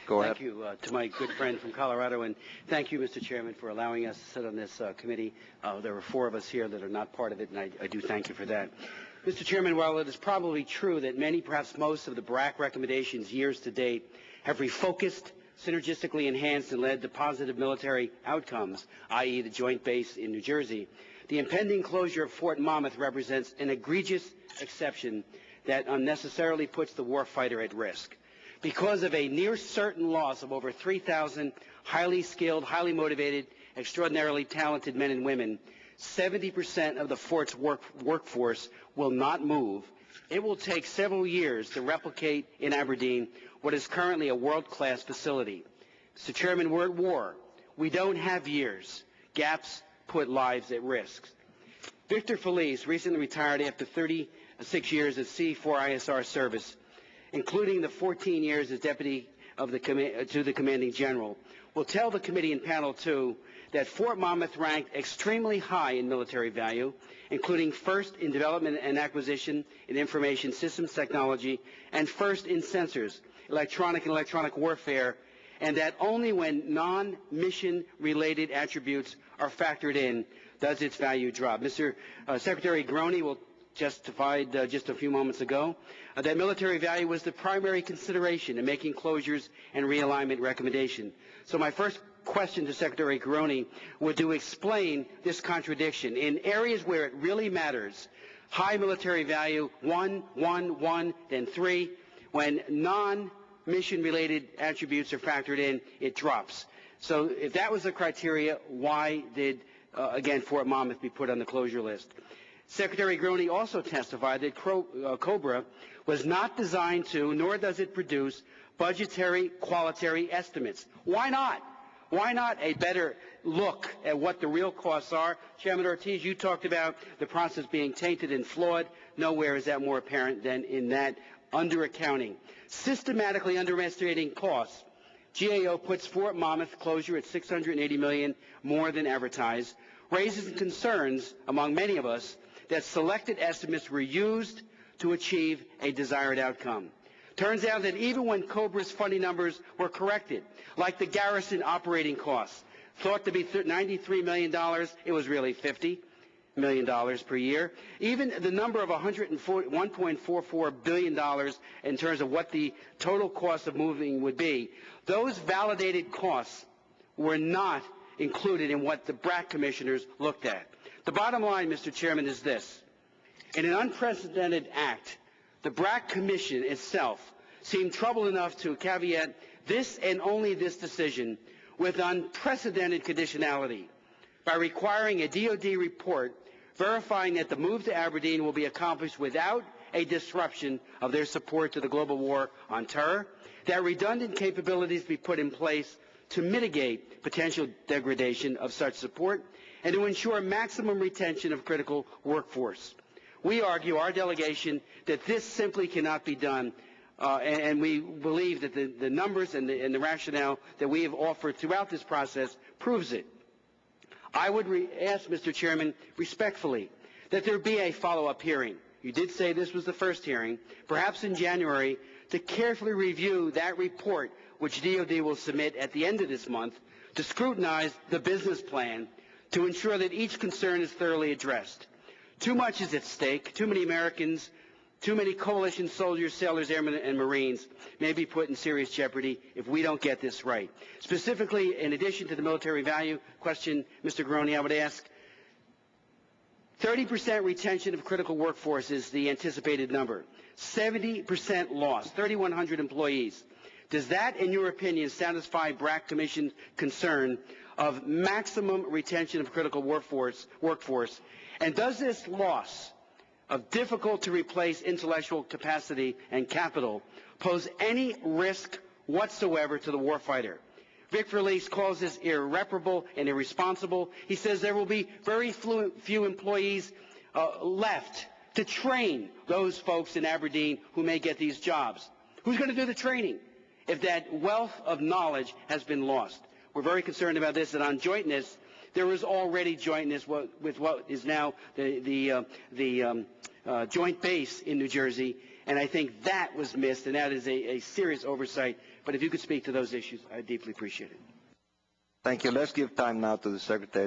Go ahead. Thank you to my good friend from Colorado, and thank you, Mr. Chairman, for allowing us to sit on this committee. There are 4 of us here that are not part of it, and I do thank you for that. Mr. Chairman, while it is probably true that many, perhaps most, of the BRAC recommendations years to date have refocused, synergistically enhanced, and led to positive military outcomes, i.e. the joint base in New Jersey, the impending closure of Fort Monmouth represents an egregious exception that unnecessarily puts the warfighter at risk. Because of a near-certain loss of over 3,000 highly skilled, highly motivated, extraordinarily talented men and women, 70% of the fort's workforce will not move. It will take several years to replicate in Aberdeen what is currently a world-class facility. Mr. Chairman, we're at war. We don't have years. Gaps put lives at risk. Victor Felice, recently retired after 36 years of C4ISR service, including the 14 years as deputy of to the commanding general, will tell the committee in panel 2 that Fort Monmouth ranked extremely high in military value, including first in development and acquisition in information systems technology and first in sensors, electronic and electronic warfare, and that only when non-mission related attributes are factored in does its value drop. Mr. Secretary Groney will justified just a few moments ago that military value was the primary consideration in making closures and realignment recommendation. So my first question to Secretary Groney would to explain this contradiction. In areas where it really matters, high military value, 1, 1, 1, then 3. When non-mission related attributes are factored in, it drops. So if that was the criteria, why did, again, Fort Monmouth be put on the closure list? Secretary Groney also testified that COBRA was not designed to, nor does it produce, budgetary quality estimates. Why not? Why not a better look at what the real costs are? Chairman Ortiz, you talked about the process being tainted and flawed. Nowhere is that more apparent than in that underaccounting. Systematically underestimating costs, GAO puts Fort Monmouth closure at $680 million more than advertised, raises concerns among many of us that selected estimates were used to achieve a desired outcome. Turns out that even when COBRA's funding numbers were corrected, like the garrison operating costs, thought to be $93 million, it was really $50 million per year. Even the number of $1.44 billion in terms of what the total cost of moving would be, those validated costs were not included in what the BRAC commissioners looked at. The bottom line, Mr. Chairman, is this. In an unprecedented act, the BRAC Commission itself seemed troubled enough to caveat this and only this decision with unprecedented conditionality by requiring a DoD report verifying that the move to Aberdeen will be accomplished without a disruption of their support to the global war on terror, that redundant capabilities be put in place to mitigate potential degradation of such support, and to ensure maximum retention of critical workforce. We argue, our delegation, that this simply cannot be done, and we believe that the numbers and the rationale that we have offered throughout this process proves it. I would ask, Mr. Chairman, respectfully, that there be a follow-up hearing. You did say this was the first hearing, perhaps in January, to carefully review that report, which DoD will submit at the end of this month, to scrutinize the business plan to ensure that each concern is thoroughly addressed. Too much is at stake. Too many Americans, too many coalition soldiers, sailors, airmen, and Marines may be put in serious jeopardy if we don't get this right. Specifically, in addition to the military value question, Mr. Groney, I would ask, 30% retention of critical workforce is the anticipated number. 70% loss, 3,100 employees. Does that, in your opinion, satisfy BRAC Commission's concern of maximum retention of critical workforce? And does this loss of difficult-to-replace intellectual capacity and capital pose any risk whatsoever to the warfighter? Vic Felice calls this irreparable and irresponsible. He says there will be very few employees left to train those folks in Aberdeen who may get these jobs. Who's going to do the training if that wealth of knowledge has been lost? We're very concerned about this, and on jointness, there is already jointness with what is now the joint base in New Jersey, And I think that was missed, and that is a serious oversight. But if you could speak to those issues, I'd deeply appreciate it. Thank you. Let's give time now to the Secretary